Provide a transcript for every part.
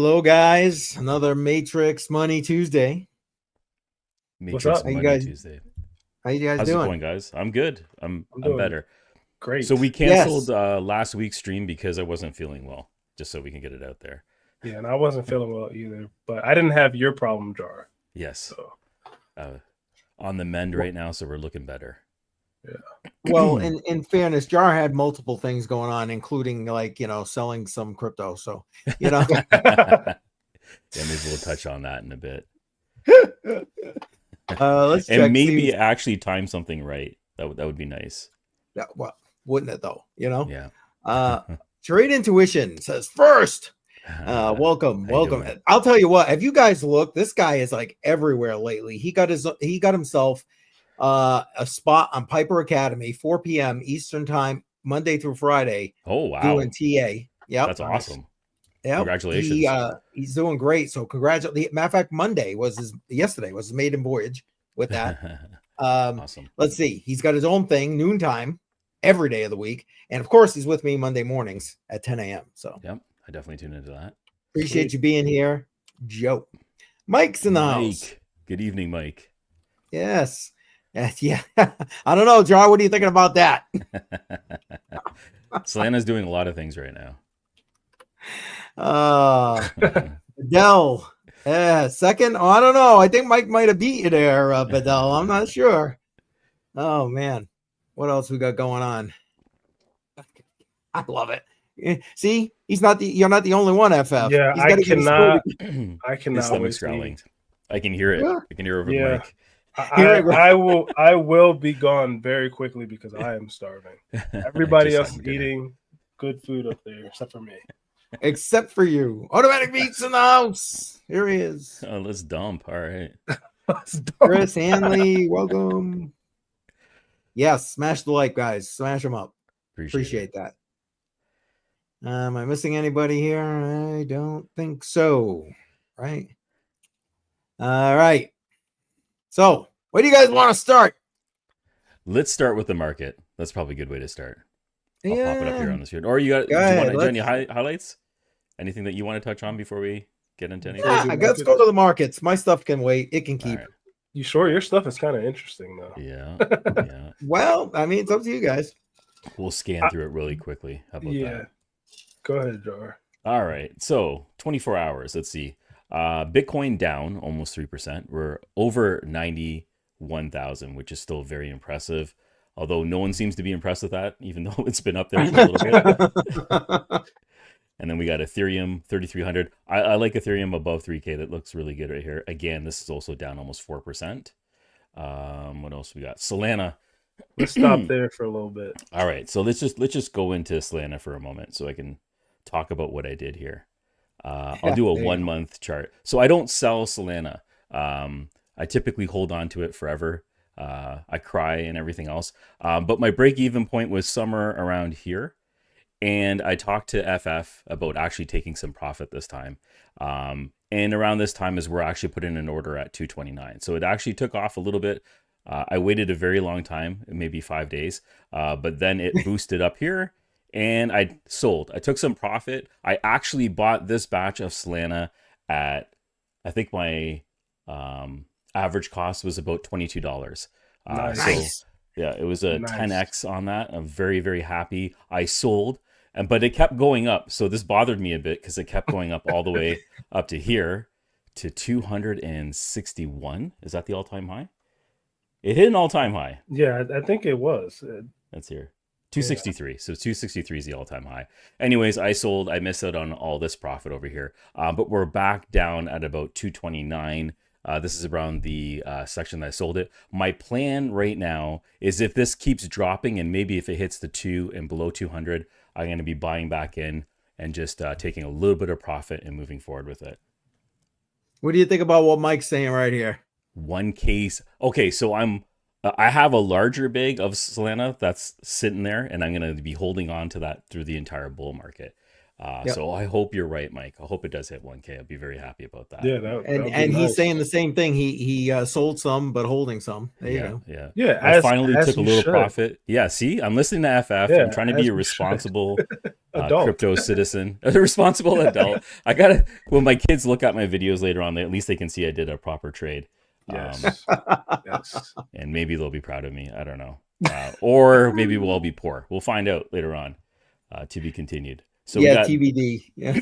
Hello, guys. Another Matrix Money Tuesday. Matrix How Money you guys? Tuesday. How you guys How's it doing? going, guys? I'm good. I'm doing better. great. So we Yes. canceled last week's stream because I wasn't feeling well, just so we can get it out there. Yeah, and I wasn't feeling well either, but I didn't have your problem, Jar. Yes. So On the mend right now, so we're looking better. Well, in fairness, Jar had multiple things going on, including selling some crypto. So Yeah, maybe we'll touch on that in a bit. let's check. And maybe actually time something right. That would be nice. Yeah, well, wouldn't it though? Yeah. Trade Intuition says first. Welcome. doing? I'll tell you what. Have you guys looked? This guy is like everywhere lately. He got himself a spot on Piper Academy, 4 p.m. Eastern time, Monday through Friday. Oh wow, doing TA. Yeah, that's awesome. Yeah, Congratulations. He's doing great. So congratulations. Matter of fact, yesterday was his maiden voyage with that. Awesome. Let's see. He's got his own thing, noontime, every day of the week. And of course, he's with me Monday mornings at 10 a.m. So Yep, I definitely tune into that. appreciate you being here, Joe. Mike's in the house. Good evening, Mike. Yes. Yeah. I don't know, Jar. What are you thinking about that? Solana's doing a lot of things right now. Bedell. Second. Oh, I don't know. I think Mike might have beat you there, Bedell. I'm not sure. Oh man. What else we got going on? I love it. See, you're not the only one, FF. Yeah, I cannot His stomach's growling. I can hear it. Yeah. I can hear over the mic. I will be gone very quickly because I am starving. Everybody else is eating good food up there, except for me. Except for you. Automatic Beats in the house. Here he is. Oh, let's dump. All right. Chris Hanley, welcome. Yes, smash the like, guys. Smash them up. Appreciate that. Am I missing anybody here? I don't think so. Right. All right. So, where do you guys want to start? Let's start with the market. That's probably a good way to start. I'll pop it up here on the screen. Or do you want any highlights? Anything that you want to touch on before we get into anything? Yeah, let's go to the markets. My stuff can wait. It can keep. Right. You sure? Your stuff is kind of interesting, though. Yeah. Well, I mean, it's up to you guys. We'll scan through it really quickly. How about that? Go ahead, Jar. All right. So 24 hours. Let's see. Bitcoin down almost 3%. We're over 91,000, which is still very impressive. Although no one seems to be impressed with that, even though it's been up there for a little bit. And then we got Ethereum 3,300. I like Ethereum above 3K. That looks really good right here. Again, this is also down almost 4%. What else we got? Solana. Let's stop there for a little bit. All right. So let's just go into Solana for a moment so I can talk about what I did here. I'll do a 1 month chart. So I don't sell Solana. I typically hold on to it forever. I cry and everything else. But my break-even point was somewhere around here. And I talked to FF about actually taking some profit this time. And around this time is where I actually put in an order at 229. So it actually took off a little bit. I waited a very long time, maybe 5 days. But then it boosted up here. And I sold. I took some profit. I actually bought this batch of Solana at, I think my average cost was about $22. Nice. So yeah, it was a 10x on that. I'm very, very happy. I sold, but it kept going up. So this bothered me a bit because it kept going up all the way up to here to 261. Is that the all-time high? It hit an all-time high. Yeah, I think it was. That's here. 263. So 263 is the all-time high. Anyways, I sold. I missed out on all this profit over here. But we're back down at about 229. This is around the section that I sold it. My plan right now is if this keeps dropping and maybe if it hits the 2 and below 200, I'm going to be buying back in and just taking a little bit of profit and moving forward with it. What do you think about what Mike's saying right here? 1 case. Okay, so I have a larger bag of Solana that's sitting there, and I'm going to be holding on to that through the entire bull market. So I hope you're right, Mike. I hope it does hit 1K. I'll be very happy about that. Yeah, and he's saying the same thing. He sold some, but holding some. There you go. I finally took a little profit. Yeah, see, I'm listening to FF. I'm trying to be a responsible adult. Crypto citizen, a responsible adult. I gotta, when my kids look at my videos later on, at least they can see I did a proper trade. Yes. Yes. And maybe they'll be proud of me. I don't know. Or maybe we'll all be poor. We'll find out later on. To be continued. So yeah, we got TBD. Yeah.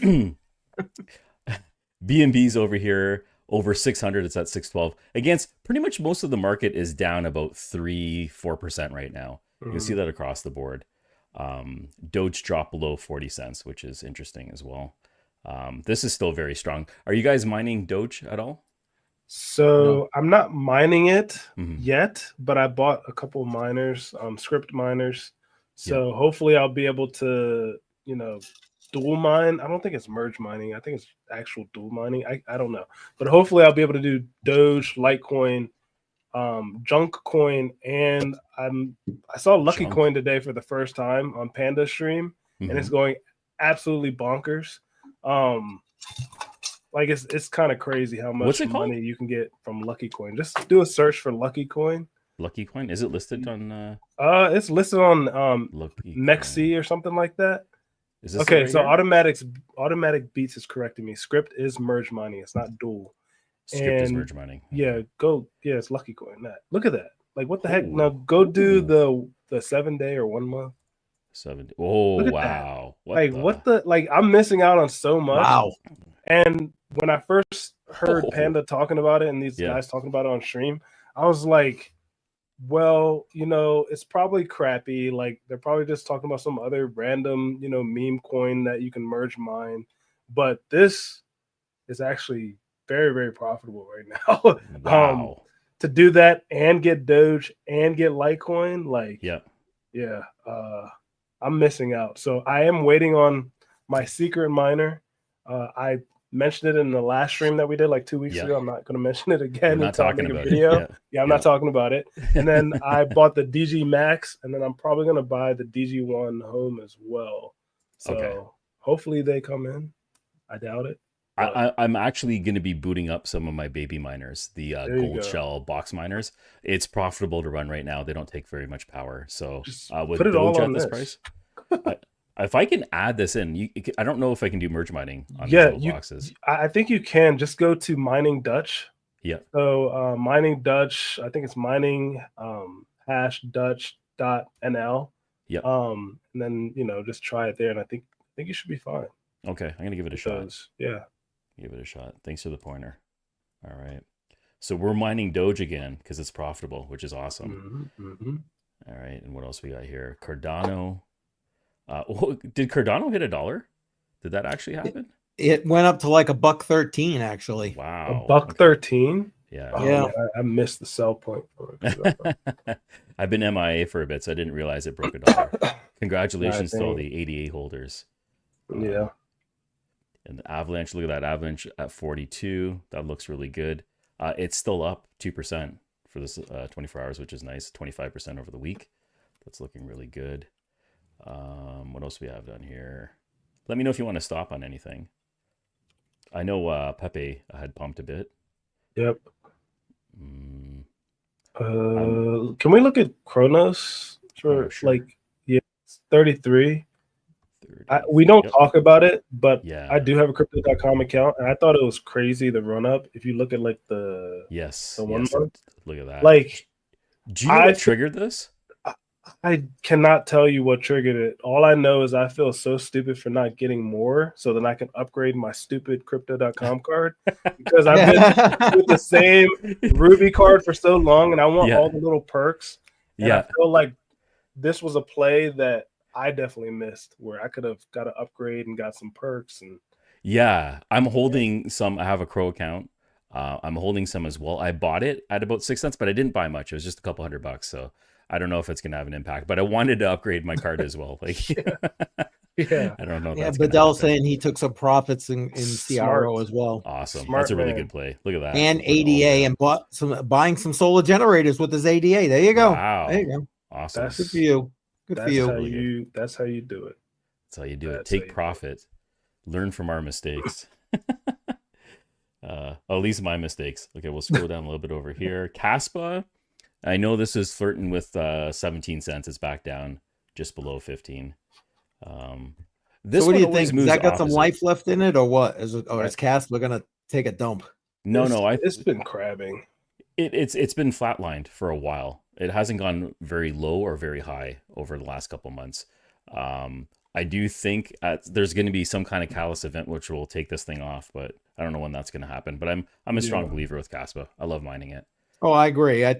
BNB's over here, over 600. It's at 612. Against pretty much most of the market is down about 3-4% right now. You can see that across the board. Doge dropped below 40 cents, which is interesting as well. This is still very strong. Are you guys mining Doge at all? So No. I'm not mining it yet, but I bought a couple miners, script miners. So hopefully I'll be able to, dual mine. I don't think it's merge mining. I think it's actual dual mining. I don't know. But hopefully I'll be able to do Doge, Litecoin, Junk Coin, and I saw Lucky Coin today for the first time on Panda stream, and it's going absolutely bonkers. Like it's kind of crazy how much money you can get from Lucky Coin. Just do a search for Lucky Coin. Lucky Coin? Is it listed on it's listed on Mexi or something like that. Is this okay? Right So here? Automatic Beats is correcting me. Script is merge mining. It's not dual. Script is merge mining. Yeah, it's Lucky Coin. Look at that. Like what the heck? Now go do the 7 day or 1 month. 7. Oh wow! I'm missing out on so much. Wow. And when I first heard Panda talking about it and these guys talking about it on stream, I was like, well, it's probably crappy. Like they're probably just talking about some other random, meme coin that you can merge mine. But this is actually very, very profitable right now. Wow. To do that and get Doge and get Litecoin, I'm missing out. So I am waiting on my secret miner. I mentioned it in the last stream that we did like 2 weeks ago. I'm not going to mention it again. We're not talking about it. I'm not talking about it. And then I bought the DG Max, and then I'm probably going to buy the DG1 Home as well. So hopefully they come in. I doubt it. I'm actually going to be booting up some of my baby miners, the gold shell box miners. It's profitable to run right now. They don't take very much power. So with put it Doge all at on this price, if I can add this in, I don't know if I can do merge mining on these little boxes. I think you can. Just go to Mining Dutch. Yeah. So Mining Dutch, I think it's mining #Dutch.nl. Yeah. And then just try it there, and I think you should be fine. Okay, I'm gonna give it a shot. Yeah. Give it a shot. Thanks for the pointer. All right. So we're mining Doge again because it's profitable, which is awesome. All right. And what else we got here? Cardano. Did Cardano hit $1? Did that actually happen? It went up to like $1.13 actually. Wow. $1.13? Yeah. Yeah. I missed the sell point for it. I've been MIA for a bit, so I didn't realize it broke $1. Congratulations to all the 88 holders. Yeah. And the Avalanche, look at that Avalanche at 42. That looks really good. It's still up 2% for this 24 hours, which is nice. 25% over the week. That's looking really good. What else do we have down here? Let me know if you want to stop on anything. I know Pepe had pumped a bit. Yep. Can we look at Kronos for sure. 33? We don't talk about it, but I do have a crypto.com account, and I thought it was crazy the run up. If you look at the 1 month, look at that. Do you know what triggered this? I cannot tell you what triggered it. All I know is I feel so stupid for not getting more, so then I can upgrade my stupid crypto.com card because I've been with the same Ruby card for so long, and I want all the little perks. And I feel like this was a play that I definitely missed, where I could have got an upgrade and got some perks. And I'm holding some. I have a Crow account. I'm holding some as well. I bought it at about 6 cents, but I didn't buy much. It was just a couple $100. So I don't know if it's going to have an impact, but I wanted to upgrade my card as well. I don't know. Yeah, Bedell saying he took some profits in CRO as well. Awesome. That's a really good play. Look at that. And ADA and buying some solar generators with his ADA. There you go. Wow. There you go. Awesome. That's good for you. That's how you do it. That's how you do it. Take profit. Learn from our mistakes. At least my mistakes. Okay, we'll scroll down a little bit over here. Caspa. I know this is flirting with 17 cents. It's back down just below 15. This so what one do you always think? moves Has that got some opposite. life left in it, or what? Is Casper gonna take a dump? No, it's been crabbing. It's been flatlined for a while. It hasn't gone very low or very high over the last couple months. I do think there's going to be some kind of catalyst event which will take this thing off, but I don't know when that's going to happen. But I'm a strong believer with Caspa. I love mining it. Oh, I agree. I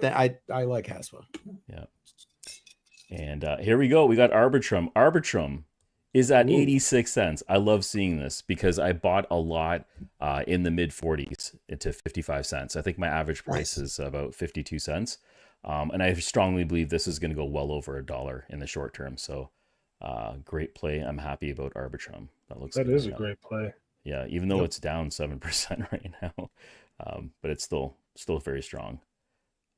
like Caspa. Yeah. And here we go. We got Arbitrum. Arbitrum is at 86 cents. I love seeing this because I bought a lot in the mid 40s into 55 cents. I think my average price is about 52 cents. And I strongly believe this is going to go well over $1 in the short term. So great play. I'm happy about Arbitrum. That is a great play. Yeah, even though it's down 7% right now, but it's still very strong.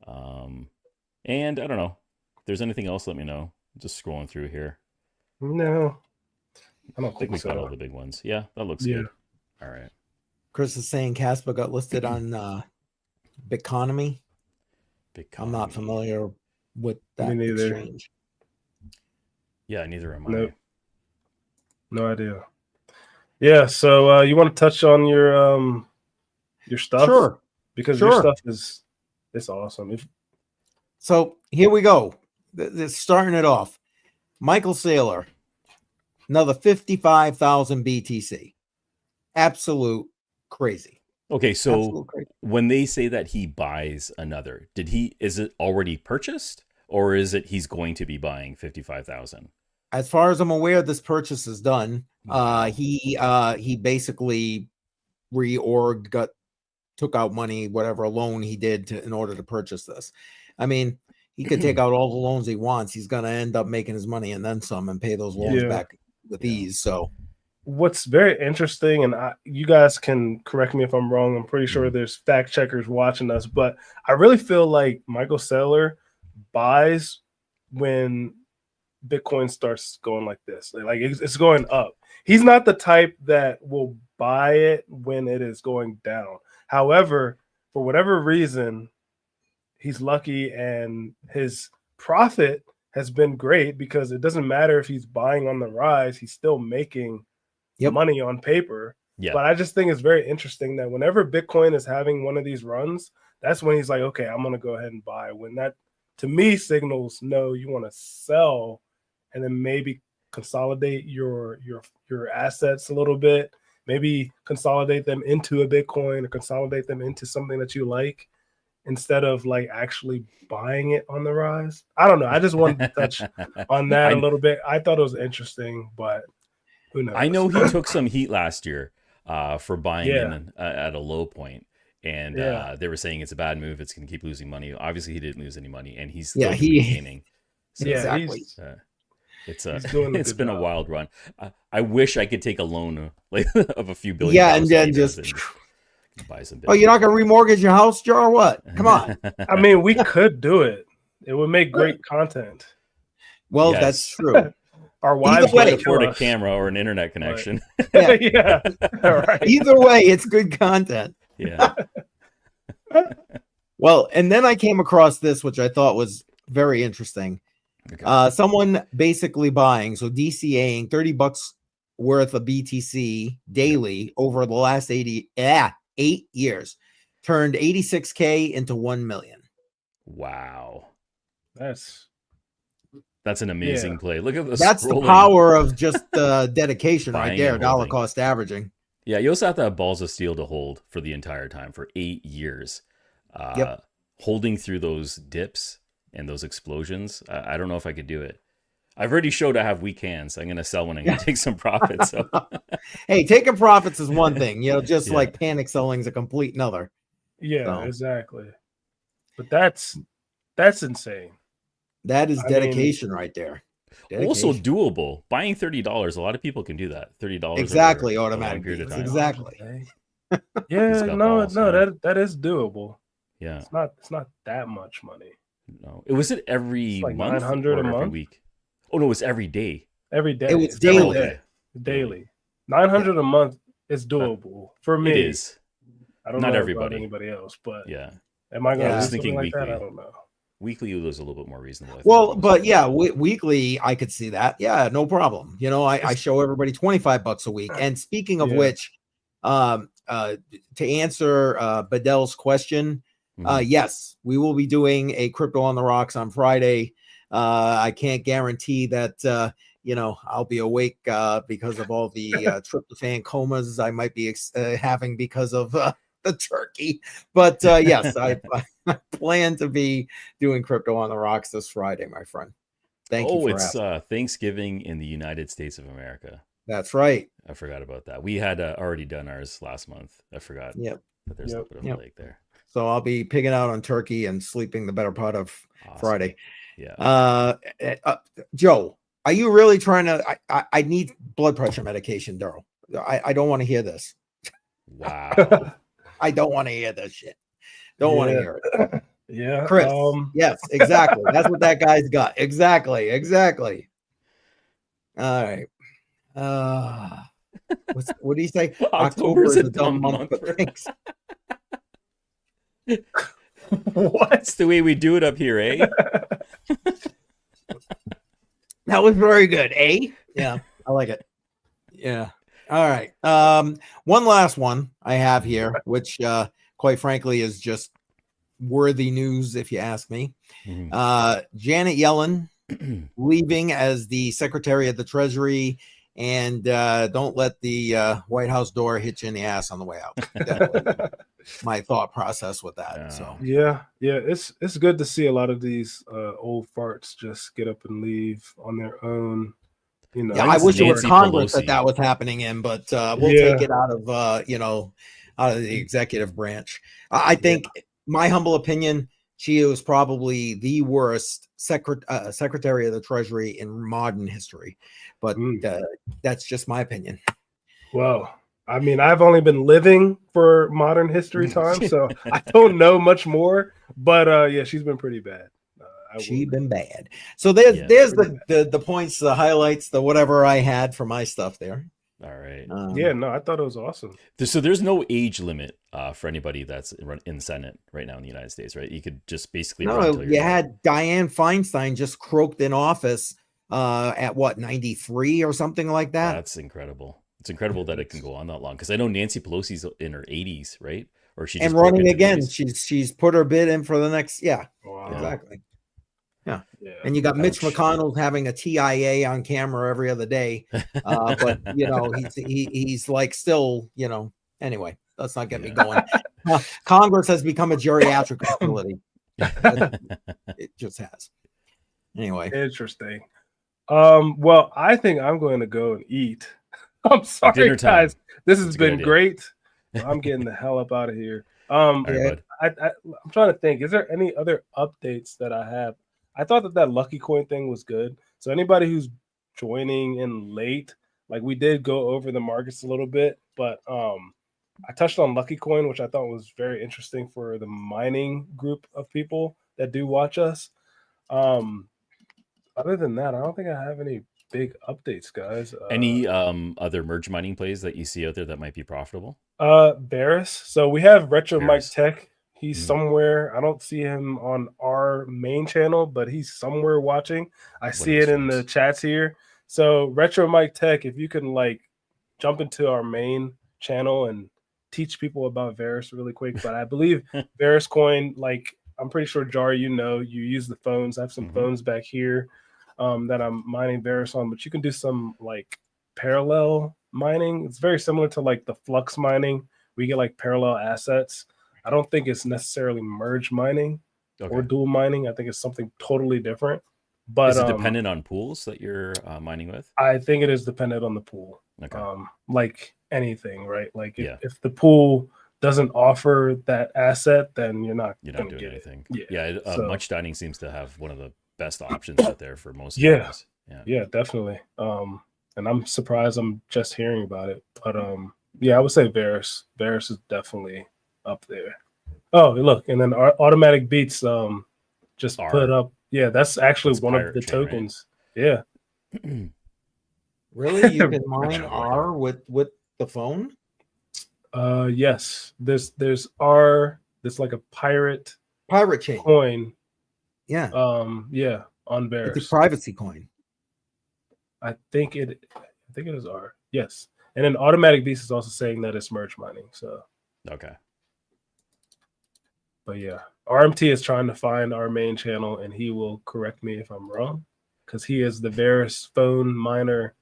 And I don't know if there's anything else. Let me know. Just scrolling through here. No, I don't think we so. got all the big ones. Yeah, that looks good. All right. Chris is saying Caspa got listed on Bitconomy. I'm not familiar with that exchange. Yeah, neither am I. No idea. Yeah, so you want to touch on your stuff? Sure. Because your stuff it's awesome. So here we go. Starting it off. Michael Saylor, another 55,000 BTC. Absolute crazy. Okay, so when they say that he buys another, is it already purchased, or is it he's going to be buying 55,000? As far as I'm aware, this purchase is done. He basically took out money, whatever loan he did in order to purchase this. I mean, he could take out all the loans he wants. He's going to end up making his money and then some and pay those loans back with ease. So what's very interesting, and you guys can correct me if I'm wrong. I'm pretty sure there's fact checkers watching us, but I really feel like Michael Saylor buys when Bitcoin starts going like this. Like it's going up. He's not the type that will buy it when it is going down. However, for whatever reason, he's lucky and his profit has been great because it doesn't matter if he's buying on the rise, he's still making money on paper. Yeah. But I just think it's very interesting that whenever Bitcoin is having one of these runs, that's when he's like, okay, I'm going to go ahead and buy. When that, to me, signals, no, you want to sell and then maybe consolidate your assets a little bit, maybe consolidate them into a Bitcoin or consolidate them into something that you like, instead of like actually buying it on the rise. I don't know. I just wanted to touch on that a little bit. I thought it was interesting, but who knows? I know he took some heat last year for buying in at a low point. And they were saying it's a bad move. It's going to keep losing money. Obviously, he didn't lose any money, and he's still gaining. So, exactly. It's been a wild run. I wish I could take a loan of a few billion. Yeah, and then just buy some. Oh, you're not going to remortgage your house, Jar? What? Come on. I mean, we could do it. It would make great content. Well, that's true. Our wives can't afford a camera or an internet connection. Yeah. All right. Either way, it's good content. Yeah. Well, and then I came across this, which I thought was very interesting. Okay. Someone basically buying, so DCAing $30 worth of BTC daily over the last 8 years, turned 86K into 1 million. Wow. That's an amazing play. Look at this. That's the power of just dedication right there, dollar cost averaging. Yeah, you also have to have balls of steel to hold for the entire time for 8 years. Holding through those dips and those explosions. I don't know if I could do it. I've already showed I have weak hands. I'm going to sell one and take some profits. So. Hey, taking profits is one thing, just like panic selling is a complete another. Yeah, exactly. But that's insane. That is dedication right there. Dedication. Also doable. Buying $30. A lot of people can do that. $30 exactly automatically. Exactly. Yeah, no, that is doable. Yeah, it's not that much money. No, it was every like month 900 a month, every week. Oh no, it was every day. Every day. It was daily. Daily. 900 a month is doable for me. It is. I don't know about anybody else, but yeah. Am I going to do something like weekly. that? I don't know. Weekly was a little bit more reasonable. Well, but yeah, weekly I could see that. Yeah, no problem. You know, I show everybody $25 a week. And speaking of which, to answer Bedell's question, yes, we will be doing a Crypto on the Rocks on Friday. I can't guarantee that you know, I'll be awake because of all the tryptophan comas I might be having because of the turkey. But yes, I plan to be doing Crypto on the Rocks this Friday, my friend. Thank you for asking. It's Thanksgiving in the United States of America. That's right. I forgot about that. We had already done ours last month. I forgot that there's a little bit of a leg there. So I'll be pigging out on turkey and sleeping the better part of Friday. Yeah. Joe, are you really trying to? I need blood pressure medication, Daryl. I don't want to hear this. Wow. I don't want to hear this shit. Don't want to hear it. Yeah. Chris. Yes, exactly. That's what that guy's got. Exactly. All right. What do you say? October is a dumb month for things. What's the way we do it up here, eh? That was very good, eh? Yeah, I like it. Yeah. All right. One last one I have here, which quite frankly is just worthy news if you ask me. Janet Yellen leaving as the Secretary of the Treasury, and don't let the White House door hit you in the ass on the way out. Definitely my thought process with that. So it's good to see a lot of these old farts just get up and leave on their own. You know, I wish it was Congress that was happening in, but we'll take it out of out of the executive branch. I think, my humble opinion, she was probably the worst Secretary of the Treasury in modern history, but that's just my opinion. Well, I mean, I've only been living for modern history time, so I don't know much more. But she's been pretty bad. She's been bad. So there's the points, the highlights, the whatever I had for my stuff there. All right. I thought it was awesome. So there's no age limit for anybody that's in the Senate right now in the United States, right? You could just basically. No, you had Dianne Feinstein just croaked in office at 93 or something like that. That's incredible. It's incredible that it can go on that long, because I know Nancy Pelosi's in her 80s, right? Or she just running again. She's put her bid in for the next. Yeah, wow. Exactly. Yeah, and you got Mitch McConnell having a TIA on camera every other day, but he's like still, Anyway, let's not get me going. Congress has become a geriatric facility. It just has. Anyway, interesting. Well, I think I'm going to go and eat. I'm sorry, guys. This has been great. I'm getting the hell up out of here. I'm trying to think. Is there any other updates that I have? I thought that Lucky Coin thing was good. So anybody who's joining in late, like, we did go over the markets a little bit, but I touched on Lucky Coin, which I thought was very interesting for the mining group of people that do watch us. Other than that, I don't think I have any big updates, guys. Any other merge mining plays that you see out there that might be profitable? Varus. So we have Retro Mike Tech. He's somewhere. I don't see him on our main channel, but he's somewhere watching. I see it in the chats here. So Retro Mike Tech, if you can jump into our main channel and teach people about Varus really quick. But I believe Varus Coin, I'm pretty sure, Jar, you use the phones. I have some phones back here that I'm mining Varus on, but you can do some parallel mining. It's very similar to the Flux mining. We get parallel assets. I don't think it's necessarily merge mining or dual mining. I think it's something totally different. But is it dependent on pools that you're mining with? I think it is dependent on the pool. Okay. Like anything, right? If the pool doesn't offer that asset, then you're not doing anything. Much Dining seems to have one of the best options out there for most of us. Yeah, definitely. And I'm surprised I'm just hearing about it. But I would say Varus. Varus is definitely up there. Oh, look, and then Automatic Beats just put up. Yeah, that's actually one of the tokens. Right? Yeah. Really? You can mine R with the phone? Yes. There's R. There's like a pirate chain coin. Yeah. Yeah, on Bears. It's a privacy coin. I think it is R. Yes. And then Automatic Beast is also saying that it's merge mining. So okay. But yeah, RMT is trying to find our main channel, and he will correct me if I'm wrong, because he is the Varus phone miner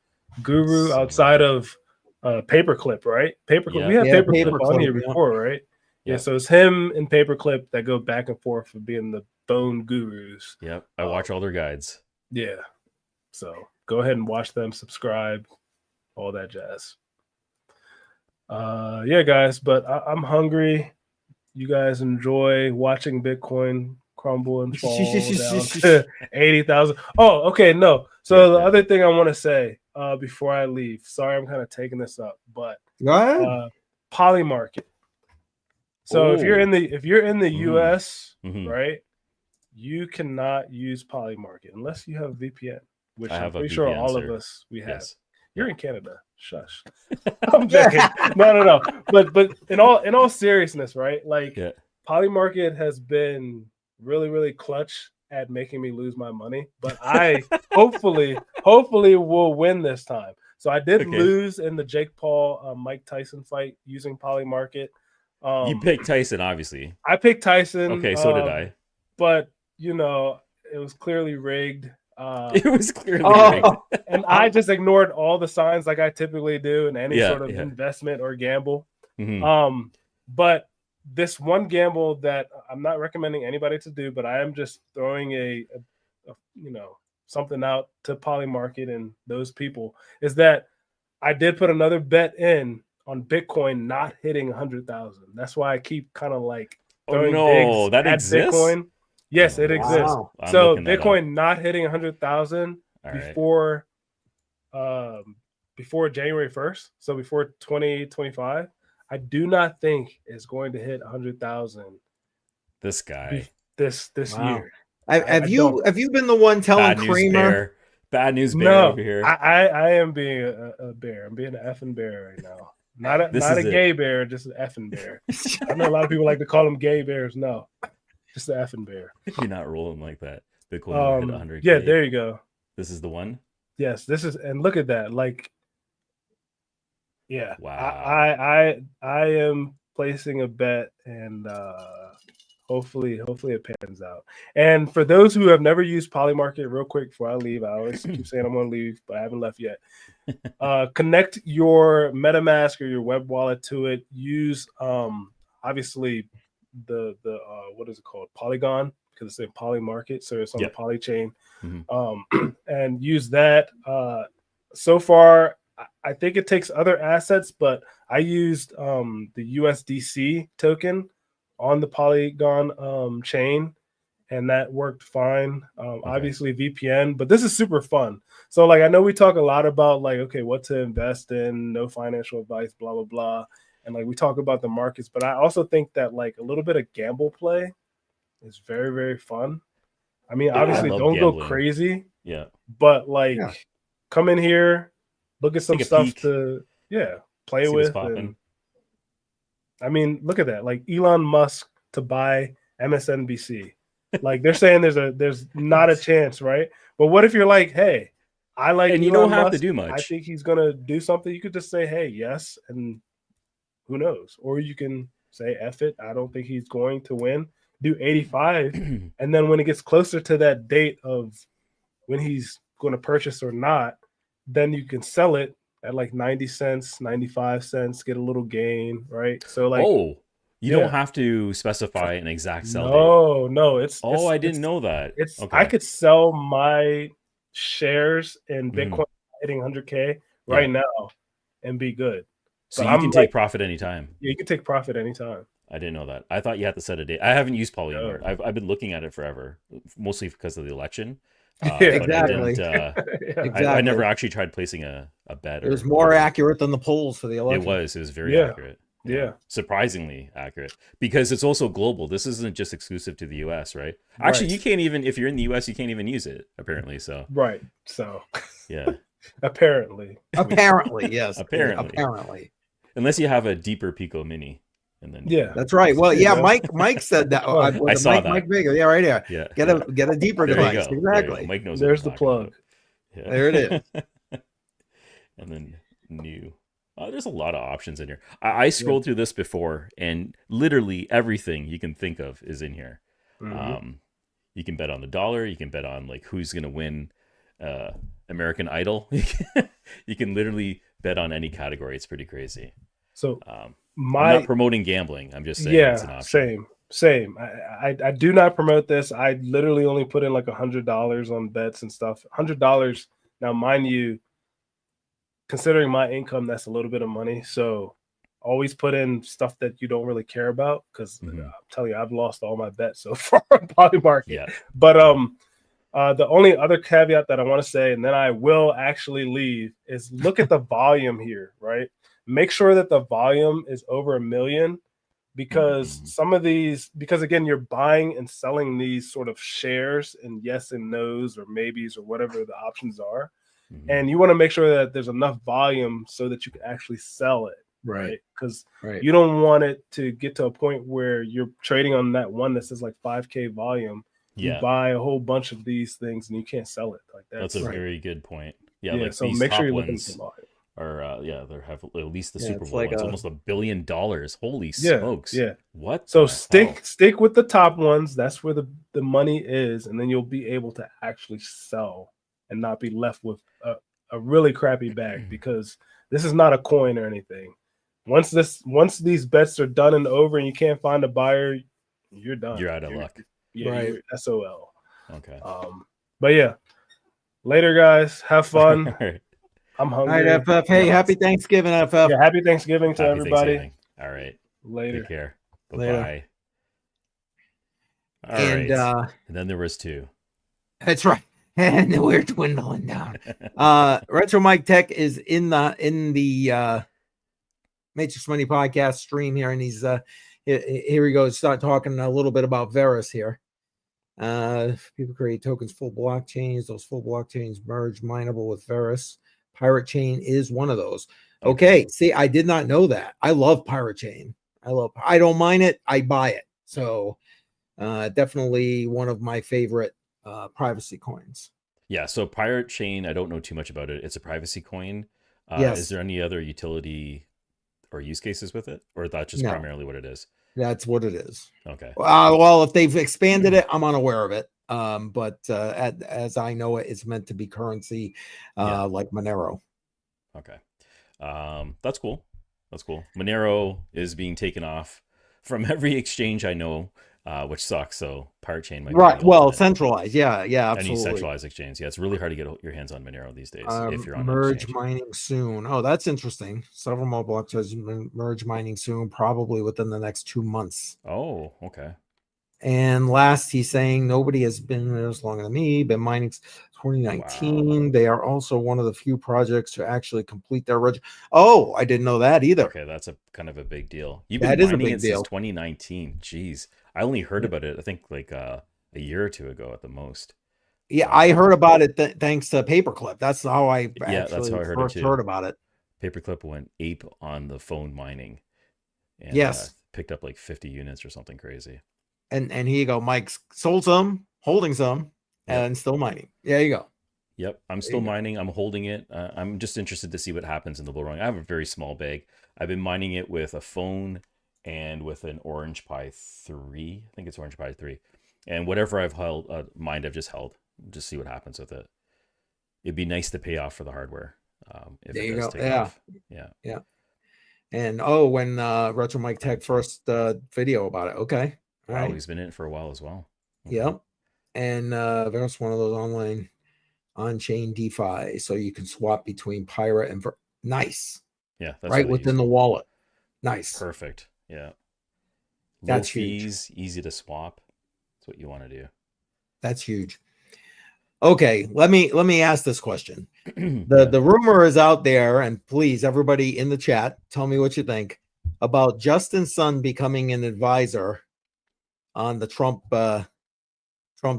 guru outside of Paperclip, right? Paperclip. Yeah. We had Yeah, Paperclip on here before, right? Yeah. So it's him and Paperclip that go back and forth for being the phone gurus. Yep. I watch all their guides. Yeah. So go ahead and watch them, subscribe, all that jazz. Yeah, guys, but I'm hungry. You guys enjoy watching Bitcoin crumble and fall down to 80,000. Oh, okay. No. So the other thing I want to say before I leave, sorry, I'm kind of taking this up, but Polymarket. So if you're in the US, right, you cannot use Polymarket unless you have VPN, which I'm pretty sure all of us we have. Yes. You're in Canada. Shush. I'm joking. No. But in all seriousness, right? Like Polymarket has been really, really clutch at making me lose my money. But I hopefully will win this time. So I did lose in the Jake Paul Mike Tyson fight using Polymarket. You picked Tyson, obviously. I picked Tyson. Okay, so did I. But it was clearly rigged. It was clearly rigged. And I just ignored all the signs like I typically do in any sort of investment or gamble. But this one gamble that I'm not recommending anybody to do, but I am just throwing a something out to Polymarket and those people, is that I did put another bet in on Bitcoin not hitting 100,000. That's why I keep kind of like throwing digs that at exists? Bitcoin. Yes, it exists. Wow. So Bitcoin not hitting 100,000 before January 1st, so before 2025, I do not think is going to hit 100,000. This guy, this year. Have you been the one telling Kramer? Bad news bear over here. I am being a bear. I'm being an effing bear right now. Not a gay bear, just an effing bear. I know a lot of people like to call them gay bears. No, just an effing bear. You're not rolling like that. Bitcoin hit 100K. Yeah, there you go. This is the one? Yes, this is, and look at that. Like, yeah. Wow. I am placing a bet, and hopefully it pans out. And for those who have never used Polymarket, real quick before I leave, I always keep saying I'm going to leave, but I haven't left yet. Connect your MetaMask or your web wallet to it. Use obviously the what is it called? Polygon, because it's a Polymarket, so it's on the Poly chain. And use that. So far, I think it takes other assets, but I used the USDC token on the Polygon chain, and that worked fine. Obviously VPN, but this is super fun. So like, I know we talk a lot about like, okay, what to invest in, no financial advice, blah, blah, blah. And like, we talk about the markets, but I also think that like a little bit of gamble play is very, very fun. I mean, obviously don't go crazy. Yeah. But like come in here, look at some stuff to play with. And, I mean, look at that. Like Elon Musk to buy MSNBC. Like they're saying there's not a chance, right? But what if you're like, hey, I like, and you Elon don't have Musk. to do much. I think he's gonna do something. You could just say, hey, yes, and who knows? Or you can say, F it, I don't think he's going to win. Do 85, and then when it gets closer to that date of when he's going to purchase or not, then you can sell it at like 90 cents, 95 cents, get a little gain, right? So like, you don't have to specify an exact sell date. No, it's I didn't know that. It's I could sell my shares in Bitcoin hitting 100K right now and be good. So you can take profit anytime. Yeah, you can take profit anytime. I didn't know that. I thought you had to set a date. I haven't used Polygon. I've been looking at it forever, mostly because of the election. Exactly. I never actually tried placing a bet. It was more accurate than the polls for the election. It was very accurate. Yeah. Surprisingly accurate, because it's also global. This isn't just exclusive to the US, right? Actually, you can't even, if you're in the US, you can't even use it, apparently. So right. So yeah. Apparently, yes. Apparently. Unless you have a deeper Pico Mini. And then that's right. Well, yeah, Mike said that. I saw that. Mike Vega. Yeah, right here. Yeah, get a deeper there device. You go. Exactly. Mike knows. There's the plug. Yeah. There it is. And then new. There's a lot of options in here. I scrolled through this before, and literally everything you can think of is in here. Mm-hmm. You can bet on the dollar. You can bet on like who's going to win American Idol. You can literally bet on any category. It's pretty crazy. So I'm not promoting gambling. I'm just saying it's an option. Same. I do not promote this. I literally only put in like $100 on bets and stuff. $100. Now, mind you, considering my income, that's a little bit of money. So always put in stuff that you don't really care about, because I'm telling you, I've lost all my bets so far on Polymarket. Yeah. But the only other caveat that I want to say, and then I will actually leave, is look at the volume here, right? Make sure that the volume is over 1 million, because some of these, because again, you're buying and selling these sort of shares and yes and no's or maybes or whatever the options are. And you want to make sure that there's enough volume so that you can actually sell it. Right. Because you don't want it to get to a point where you're trading on that one that says like 5K volume. You buy a whole bunch of these things and you can't sell it. Like that's a very good point. Yeah. Like so make sure you're looking at the volume. Or they have at least the Super Bowl like ones, almost $1 billion. Holy smokes! Yeah. What? So stick with the top ones. That's where the money is, and then you'll be able to actually sell and not be left with a really crappy bag, because this is not a coin or anything. Once these bets are done and over, and you can't find a buyer, you're done. You're out of luck. Yeah, you're SOL. Okay. But yeah, later, guys. Have fun. All right. I'm hungry. All right, FF. Hey, happy Thanksgiving, FF. Yeah, happy Thanksgiving to everybody. Thanksgiving. All right. Later. Take care. Bye-bye. All right. And then there was 2. That's right. And we're dwindling down. Retro Mike Tech is in the Matrix Money podcast stream here, and he's here he goes. Start talking a little bit about Verus here. People create tokens full blockchains. Those full blockchains merge mineable with Verus. Pirate Chain is one of those. Okay. See, I did not know that. I love Pirate Chain. I don't mind it. I buy it. So definitely one of my favorite privacy coins. Yeah. So Pirate Chain, I don't know too much about it. It's a privacy coin. Yes. Is there any other utility or use cases with it, or that's just primarily what it is? That's what it is. Okay. Well, if they've expanded it, I'm unaware of it. But as I know it, it's meant to be currency, like Monero. Okay. That's cool. Monero is being taken off from every exchange I know, which sucks. So Pirate Chain might be well, centralized. Yeah, absolutely. Any centralized exchange. Yeah, it's really hard to get your hands on Monero these days if you're on merge mining soon. Oh, that's interesting. Several more blockchains merge mining soon, probably within the next 2 months. Oh, okay. And last, he's saying nobody has been there as long as me, been mining 2019. Wow. They are also one of the few projects to actually complete their Oh, I didn't know that either. Okay, that's a kind of a big deal. You've been mining it since 2019. Jeez, I only heard about it, I think, like a year or 2 ago at the most. Yeah, I heard about it thanks to Paperclip. That's how I that's how I first heard about it. Paperclip went ape on the phone mining. And, picked up like 50 units or something crazy. And here you go. Mike's sold some, holding some, and still mining. There you go. Yep. I'm still mining. I'm holding it. I'm just interested to see what happens in the bull run. I have a very small bag. I've been mining it with a phone and with an Orange Pi 3. I think it's Orange Pi 3. And whatever I've held, mined, I've just held. Just see what happens with it. It'd be nice to pay off for the hardware. If there it you does go. take off. Yeah. And when Retro Mike Tech first video about it. Okay. Wow, he's been in it for a while as well. Okay. Yep. And there's one of those online on-chain DeFi, so you can swap between Pirate and nice. Yeah, that's right within the wallet. Nice. Perfect. Yeah. That's low fees, easy to swap. That's what you want to do. That's huge. Okay, let me ask this question. The rumor is out there, and please, everybody in the chat, tell me what you think about Justin Sun becoming an advisor on the Trump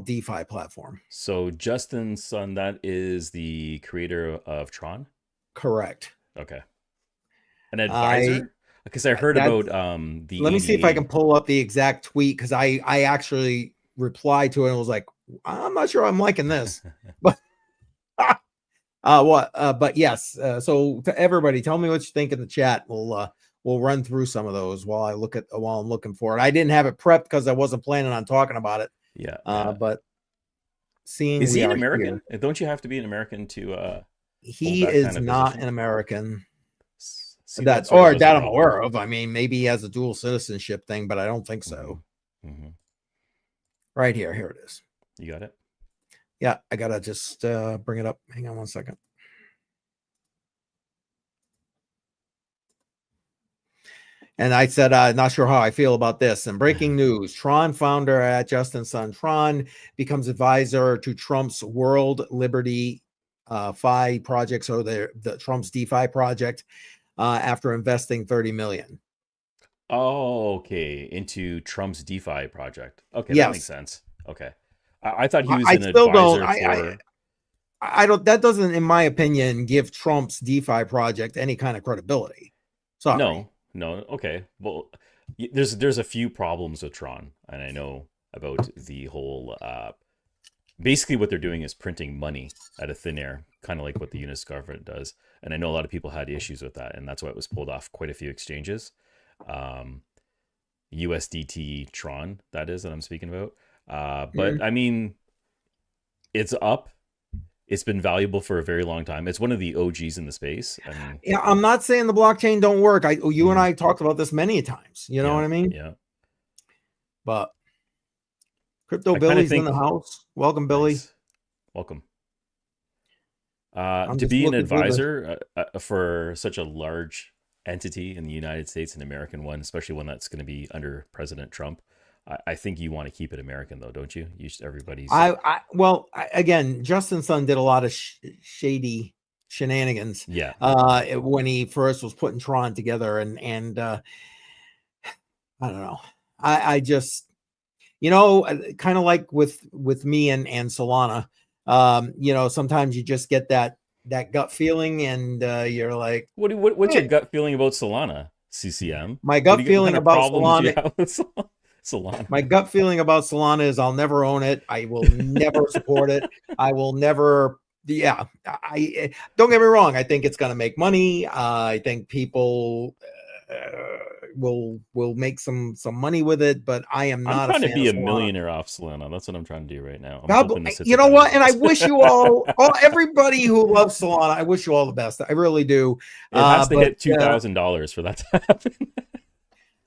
DeFi platform. So Justin Sun, that is the creator of Tron? Correct. Okay. An advisor? because I heard about the. Let me see if I can 88. pull up the exact tweet, because I actually replied to it and was like, I'm not sure I'm liking this, but but yes. So to everybody, tell me what you think in the chat. We'll run through some of those while I'm looking for it. I didn't have it prepped because I wasn't planning on talking about it. Yeah. But seeing is we he an are American? here, Don't you have to be an American to he that is kind of not position? an American. See, That sort of or was a that I'm problem. aware of. I mean, maybe he has a dual citizenship thing, but I don't think so. Mm-hmm. Right here it is. You got it? Yeah, I gotta just bring it up. Hang on one second. And I said, not sure how I feel about this. And breaking news, Tron founder at Justin Sun Tron becomes advisor to Trump's World Liberty Fi projects, or the Trump's DeFi project, after investing $30 million. Oh, okay. Into Trump's DeFi project. Okay, yes. That makes sense. Okay. I thought he was an advisor for. I don't. That doesn't, in my opinion, give Trump's DeFi project any kind of credibility. Sorry. No. Okay. Well, there's a few problems with Tron, and I know about the whole. Basically, what they're doing is printing money out of thin air, kind of like what the U.S. government does. And I know a lot of people had issues with that, and that's why it was pulled off quite a few exchanges. USDT Tron, that is, that I'm speaking about. But I mean, it's up. It's been valuable for a very long time. It's one of the OGs in the space. I mean, yeah, I'm not saying the blockchain don't work. You and I talked about this many times. You know what I mean? Yeah. But Crypto Billy's in the house. Welcome, Billy. Nice. Welcome. To be an advisor for such a large entity in the United States, an American one, especially one that's going to be under President Trump, I think you want to keep it American, though, don't you? Everybody's. Again, Justin Sun did a lot of shady shenanigans. Yeah. When he first was putting Tron together, and I don't know. I just, kind of like with me and Solana, sometimes you just get that gut feeling, and you're like, what's your gut feeling about Solana, CCM? My gut feeling about Solana. My gut feeling about Solana is I'll never own it. I will never support it. I will never. Yeah, I don't get me wrong. I think it's going to make money. I think people will make some money with it, but I am not. I'm trying to be a millionaire off Solana. That's what I'm trying to do right now. You know what? And I wish you all everybody who loves Solana, I wish you all the best. I really do. It has to hit $2,000 for that to happen.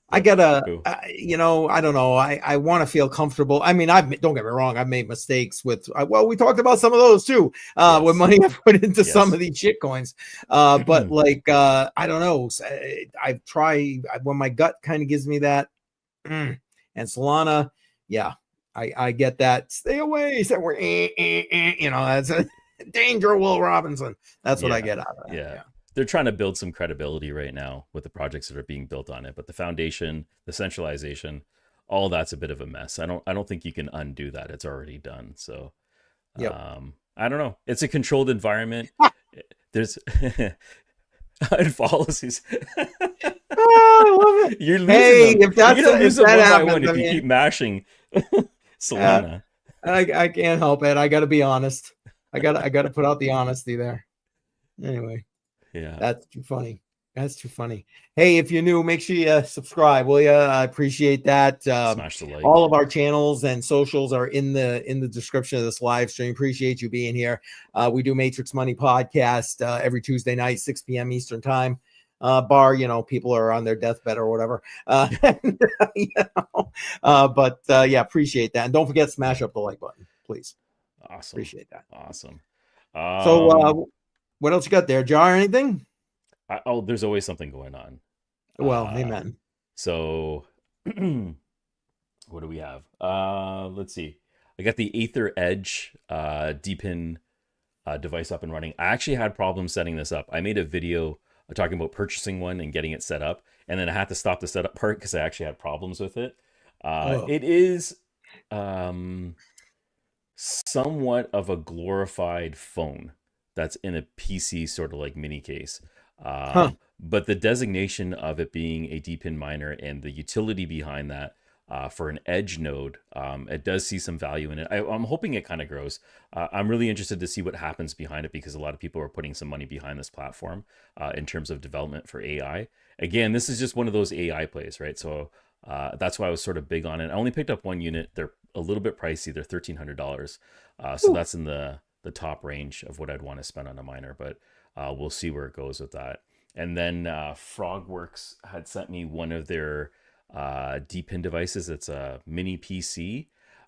I gotta, I don't know. I want to feel comfortable. I mean, don't get me wrong. I've made mistakes with, we talked about some of those too, with money I put into some of these shit coins. But I don't know. I've tried when my gut kind of gives me that. And Solana, yeah, I get that. Stay away. So that's a danger, Will Robinson. That's what I get out of that. Yeah. They're trying to build some credibility right now with the projects that are being built on it, but the foundation, the centralization, all that's a bit of a mess. I don't think you can undo that. It's already done. So, I don't know. It's a controlled environment. There's it follows these. I love it. You're losing them. If that's You're gonna lose them one by one if you keep mashing Solana. I can't help it. I got to be honest. I got to put out the honesty there. Anyway. Yeah, that's too funny. Hey, if you're new, make sure you subscribe, will you? I appreciate that. Smash the like. All of our channels and socials are in the description of this live stream. Appreciate you being here. We do Matrix Money podcast every Tuesday night, 6 p.m. Eastern time. Bar, people are on their deathbed or whatever. Appreciate that. And don't forget to smash up the like button, please. Awesome. Appreciate that. Awesome. So what else you got there, Jar? Anything? There's always something going on. Well, amen. So what do we have? Let's see. I got the Aether Edge DPIN device up and running. I actually had problems setting this up. I made a video talking about purchasing one and getting it set up, and then I had to stop the setup part because I actually had problems with it. It is somewhat of a glorified phone that's in a PC sort of like mini case. But the designation of it being a DPIN miner and the utility behind that for an edge node, it does see some value in it. I'm hoping it kind of grows. I'm really interested to see what happens behind it, because a lot of people are putting some money behind this platform in terms of development for AI. Again, this is just one of those AI plays, right? So that's why I was sort of big on it. I only picked up one unit. They're a little bit pricey. They're $1,300. So that's in the top range of what I'd want to spend on a miner, but we'll see where it goes with that. And then Frogworks had sent me one of their DPIN devices. It's a mini PC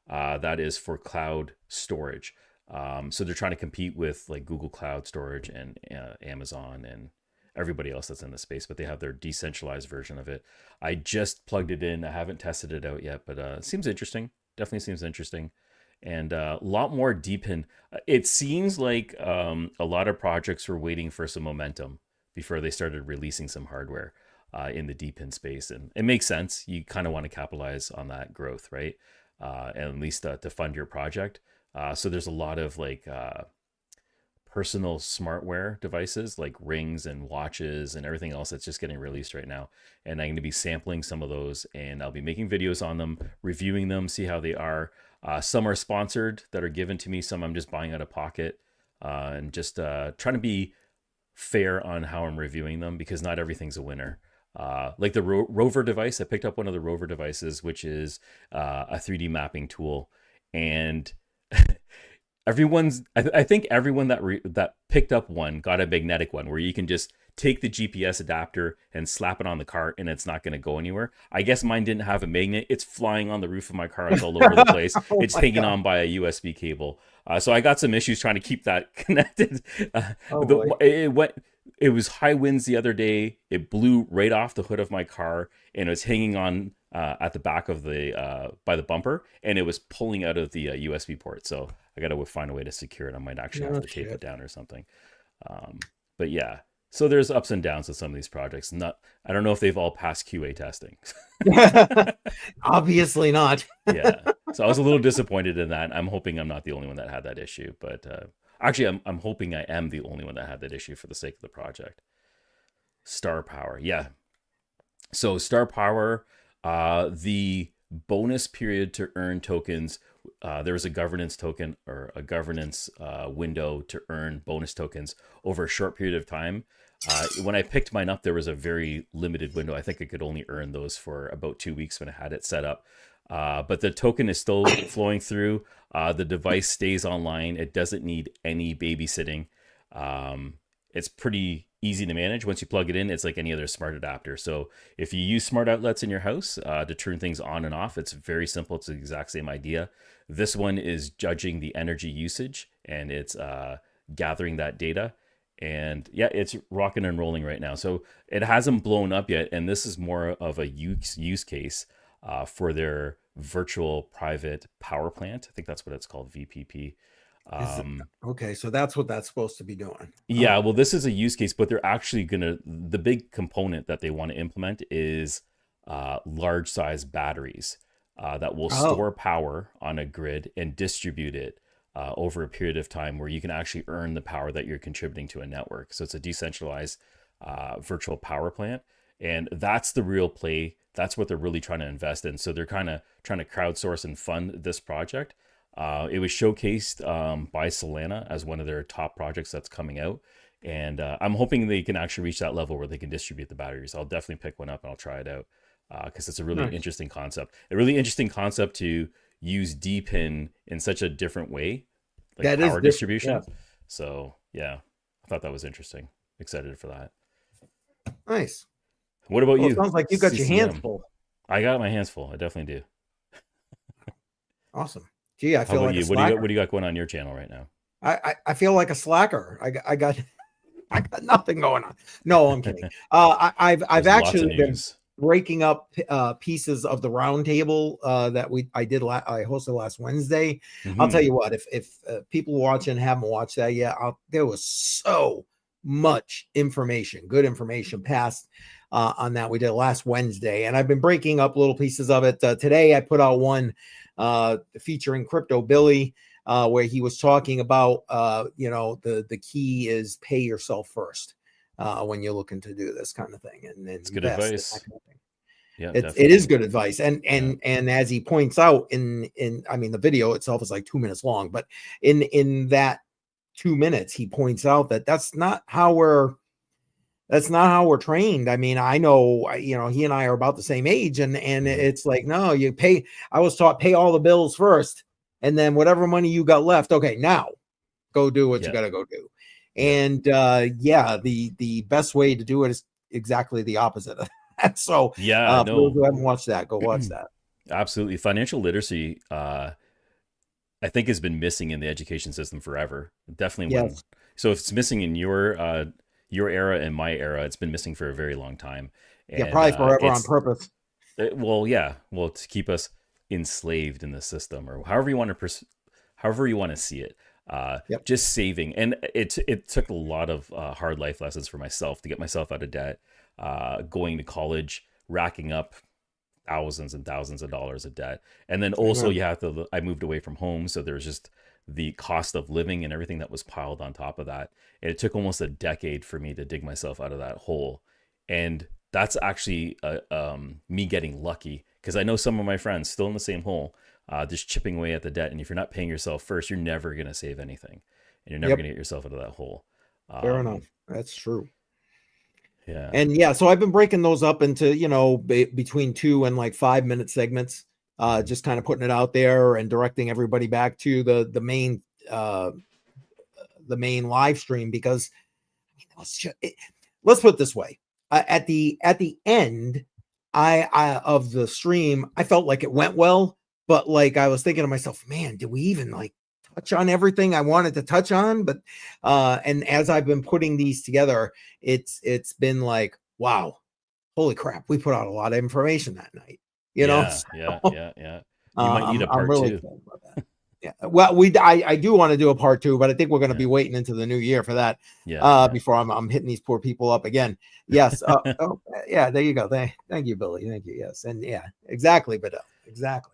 that is for cloud storage. So they're trying to compete with like Google Cloud Storage and Amazon and everybody else that's in the space, but they have their decentralized version of it. I just plugged it in. I haven't tested it out yet, but it seems interesting. Definitely seems interesting. And a lot more DPIN. It seems like a lot of projects were waiting for some momentum before they started releasing some hardware in the DPIN space. And it makes sense. You kind of want to capitalize on that growth, right? And at least to fund your project. So there's a lot of like personal smartware devices like rings and watches and everything else that's just getting released right now. And I'm going to be sampling some of those, and I'll be making videos on them, reviewing them, see how they are. Some are sponsored that are given to me. Some I'm just buying out of pocket, and just trying to be fair on how I'm reviewing them, because not everything's a winner. Like the Rover device, I picked up one of the Rover devices, which is a 3D mapping tool, and I think everyone that picked up one got a magnetic one where you can just take the GPS adapter and slap it on the car and it's not going to go anywhere. I guess mine didn't have a magnet. It's flying on the roof of my car. It's all over the place. It's hanging on by a USB cable. So I got some issues trying to keep that connected. It was high winds the other day. It blew right off the hood of my car, and it was hanging on at the back of the by the bumper, and it was pulling out of the USB port. So I got to find a way to secure it. I might actually have to tape it down or something. But yeah, so there's ups and downs with some of these projects. I don't know if they've all passed QA testing. Obviously not. Yeah, so I was a little disappointed in that. I'm hoping I'm not the only one that had that issue, but actually, I'm hoping I am the only one that had that issue for the sake of the project. Star Power, yeah. So Star Power, the bonus period to earn tokens, there was a governance token or a governance window to earn bonus tokens over a short period of time. When I picked mine up, there was a very limited window. I think I could only earn those for about 2 weeks when I had it set up. But the token is still flowing through. The device stays online. It doesn't need any babysitting. It's pretty easy to manage. Once you plug it in, it's like any other smart adapter. So if you use smart outlets in your house to turn things on and off, it's very simple. It's the exact same idea. This one is judging the energy usage, and it's gathering that data. And yeah, it's rocking and rolling right now. So it hasn't blown up yet. And this is more of a use case for their virtual private power plant. I think that's what it's called, VPP. Okay, so that's what that's supposed to be doing. Yeah, well, this is a use case, but they're actually the big component that they want to implement is large size batteries that will store power on a grid and distribute it over a period of time, where you can actually earn the power that you're contributing to a network. So it's a decentralized virtual power plant. And that's the real play. That's what they're really trying to invest in. So they're kind of trying to crowdsource and fund this project. It was showcased by Solana as one of their top projects that's coming out. And I'm hoping they can actually reach that level where they can distribute the batteries. I'll definitely pick one up and I'll try it out because it's a really interesting concept. A really interesting concept to use DPIN in such a different way, like that power distribution. Yeah. So yeah, I thought that was interesting. Excited for that. Nice. What about you? It sounds like you got your hands full. I got my hands full. I definitely do. Awesome. Gee, I feel like you? What do you got going on your channel right now? I feel like a slacker. I got nothing going on. No, I'm kidding. I've actually been breaking up pieces of the roundtable that I hosted last Wednesday. Mm-hmm. I'll tell you what, if people watching haven't watched that yet, there was so much information, good information passed on that. We did last Wednesday, and I've been breaking up little pieces of it. Today I put out one featuring Crypto Billy, where he was talking about the key is pay yourself first. when you're looking to do this kind of thing and it's good advice. Kind of thing. Yeah, it is good advice. And as he points out in I mean, the video itself is like 2 minutes long, but in that 2 minutes, he points out that that's not how we're trained. I mean, I know, he and I are about the same age, and it's like, no, you pay. I was taught pay all the bills first, and then whatever money you got left, okay, now go do what you got to go do. And the best way to do it is exactly the opposite of that. So for those who haven't watched that, go watch that. Absolutely. Financial literacy, I think, has been missing in the education system forever. Definitely. So if it's missing in your era and my era, it's been missing for a very long time. And, probably forever on purpose. To keep us enslaved in the system, or however you want to see it. Just saving. And it took a lot of hard life lessons for myself to get myself out of debt, going to college, racking up thousands and thousands of dollars of debt. And then also I moved away from home. So there's just the cost of living and everything that was piled on top of that. And it took almost a decade for me to dig myself out of that hole. And that's actually me getting lucky, because I know some of my friends still in the same hole, just chipping away at the debt. And if you're not paying yourself first, you're never going to save anything, and you're never going to get yourself out of that hole. Fair enough. That's true. Yeah. And so I've been breaking those up into, between 2 and like 5 minute segments, just kind of putting it out there and directing everybody back to the main live stream, because let's put it this way. At the end of the stream, I felt like it went well, but like I was thinking to myself, man, did we even like touch on everything I wanted to touch on? But and as I've been putting these together, it's been like, wow, holy crap, we put out a lot of information that night. Yeah. You might need a part really 2. About that. Yeah. Well, I do want to do a part 2, but I think we're going to be waiting into the new year for that. Before I'm hitting these poor people up again. Yes. There you go. Thank you, Billy. Thank you. Yes. And exactly, Bedell. Exactly.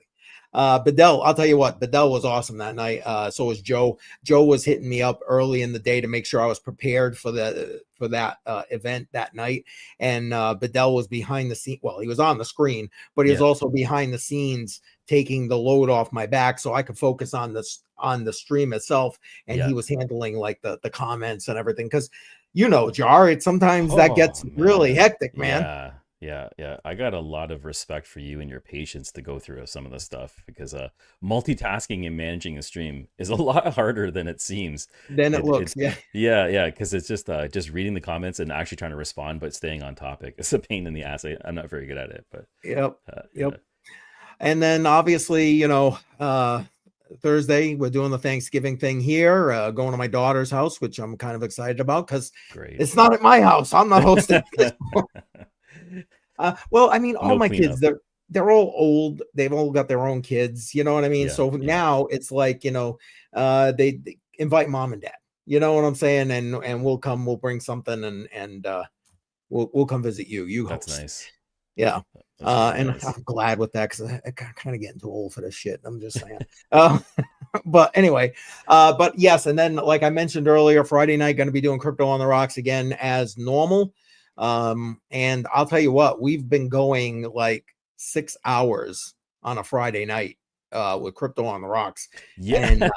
Bedell, I'll tell you what, Bedell was awesome that night. So was Joe. Joe was hitting me up early in the day to make sure I was prepared for that event that night. And Bedell was behind the scene. Well, he was on the screen, but he was also behind the scenes, taking the load off my back so I could focus on the stream itself. And he was handling like the comments and everything. Cause Jar, it sometimes that gets really hectic, man. Yeah. I got a lot of respect for you and your patience to go through some of the stuff, because multitasking and managing a stream is a lot harder than it seems. Then it looks. Because it's just reading the comments and actually trying to respond, but staying on topic. It's a pain in the ass. I'm not very good at it, but Yep. And then obviously, Thursday we're doing the Thanksgiving thing here, going to my daughter's house, which I'm kind of excited about, because it's not at my house. I'm not hosting. Well, I mean, all my kids, they're all old. They've all got their own kids. You know what I mean? So now it's like, they invite mom and dad. You know what I'm saying? And we'll come. We'll bring something, and we'll come visit you. You host. That's nice. Yeah. And nice. I'm glad with that, because I kind of getting too old for this shit. I'm just saying. But anyway, but yes. And then, like I mentioned earlier, Friday night, going to be doing Crypto on the Rocks again as normal. And I'll tell you what, we've been going like 6 hours on a Friday night with Crypto on the Rocks. Yes. And,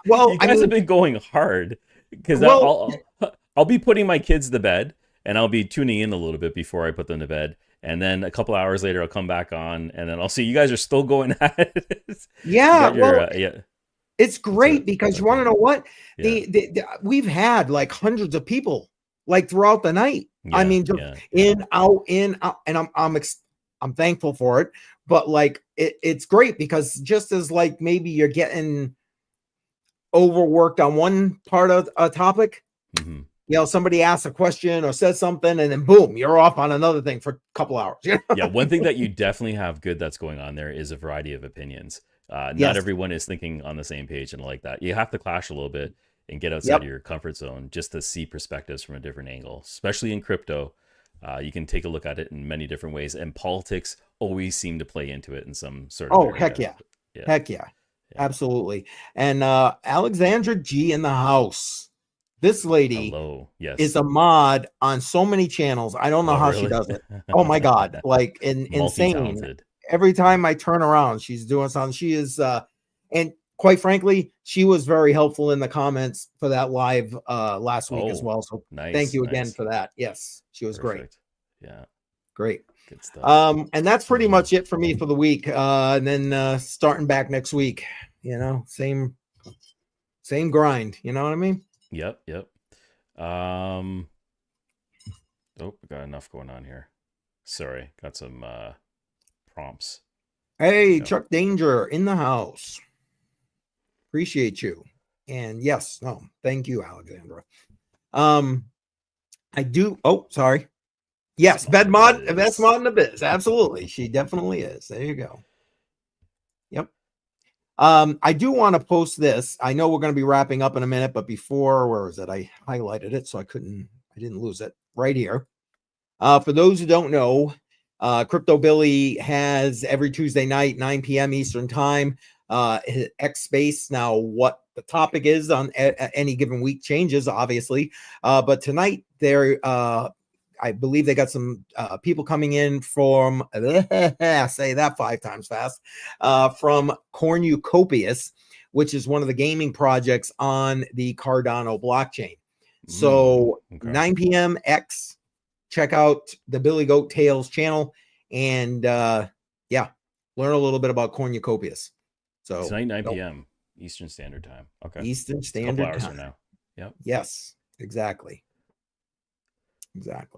you guys have been going hard, because I'll be putting my kids to bed, and I'll be tuning in a little bit before I put them to bed. And then a couple hours later, I'll come back on, and then I'll see you guys are still going at it. It's great, because you want to know what? We've had like hundreds of people like throughout the night. I mean, just in, out, and I'm thankful for it. But like, it's great, because just as like maybe you're getting overworked on one part of a topic, somebody asks a question or says something, and then boom, you're off on another thing for a couple hours. One thing that you definitely have good that's going on there is a variety of opinions. Not everyone is thinking on the same page, and like that, you have to clash a little bit and get outside of your comfort zone just to see perspectives from a different angle, especially in crypto. You can take a look at it in many different ways, and politics always seem to play into it in some sort of area. Heck yeah. Absolutely. And Alexandra G in the house. This lady is a mod on so many channels. I don't know how she does it. Oh my God. Like insane. Every time I turn around, she's doing something. She is, and quite frankly, she was very helpful in the comments for that live last week as well. So thank you again for that. Yes, she was great. Yeah. Great. Good stuff. And that's pretty much it for me for the week. And then starting back next week, you know, same grind. You know what I mean? Yep. Oh, we got enough going on here. Sorry, got some prompts. Hey, Chuck Danger in the house. Appreciate you. And yes, no, thank you, Alexandra. I do. Oh, sorry. Yes, best mod in the biz. Absolutely, she definitely is. There you go. Yep. I do want to post this. I know we're going to be wrapping up in a minute, but before, where is it? I highlighted it so I didn't lose it right here. For those who don't know, Crypto Billy has every Tuesday night, 9 p.m. Eastern time, X Space. Now, what the topic is on any given week changes, obviously. But tonight, I believe they got some people coming in from, say that 5 times fast, from Cornucopias, which is one of the gaming projects on the Cardano blockchain. So 9 p.m. X, check out the Billy Goat Tales channel and yeah, learn a little bit about Cornucopias. So tonight, 9 p.m. Eastern Standard Time. Okay. Eastern Standard Time. A couple hours from now. Yep. Yes, exactly. I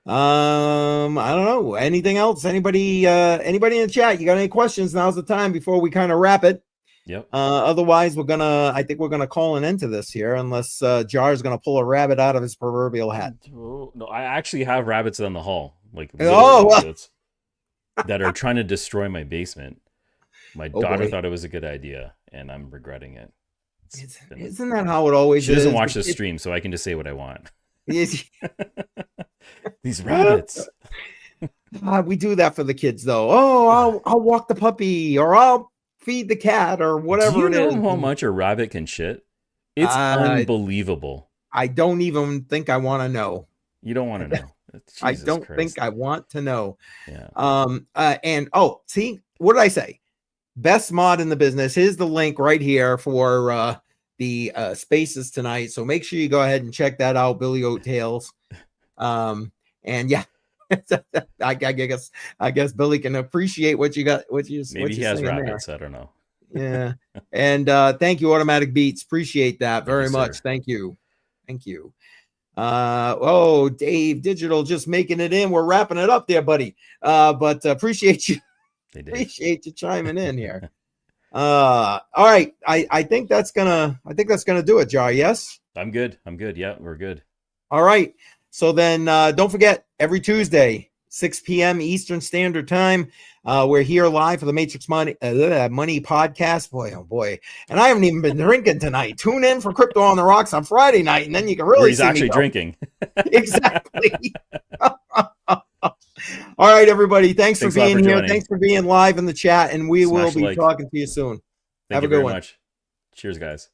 don't know. Anything else? Anybody in the chat? You got any questions? Now's the time before we kind of wrap it. Yep. Otherwise, I think we're gonna call an end to this here, unless Jar is gonna pull a rabbit out of his proverbial hat. No, I actually have rabbits down the hall, like rabbits that are trying to destroy my basement. My daughter thought it was a good idea, and I'm regretting it. Isn't that how it always is? She doesn't watch the stream, so I can just say what I want. These rabbits. We do that for the kids, though. Oh, I'll walk the puppy, or I'll feed the cat, or whatever it is. Do you know how much a rabbit can shit? It's unbelievable. I don't even think I want to know. You don't want to know. I don't think I want to know. Yeah. And see, what did I say? Best mod in the business. Here's the link right here for the spaces tonight. So make sure you go ahead and check that out, Billy Goat Tales. And yeah, I guess Billy can appreciate what you got. Maybe he has rabbits. I don't know. Yeah. And thank you, Automatic Beats. Appreciate that very much. Thank you. Dave Digital just making it in. We're wrapping it up there, buddy. But appreciate you. Appreciate you chiming in here. All right. I think that's gonna do it, Jar. Yes. I'm good. Yeah, we're good. All right. So then don't forget, every Tuesday, 6 p.m. Eastern Standard Time, we're here live for the Matrix Money podcast. Boy, oh boy. And I haven't even been drinking tonight. Tune in for Crypto on the Rocks on Friday night, and then you can really see actually drinking. Exactly. All right, everybody. Thanks for being here. Joining. Thanks for being live in the chat, and we will be talking to you soon. Have a good one. Cheers, guys.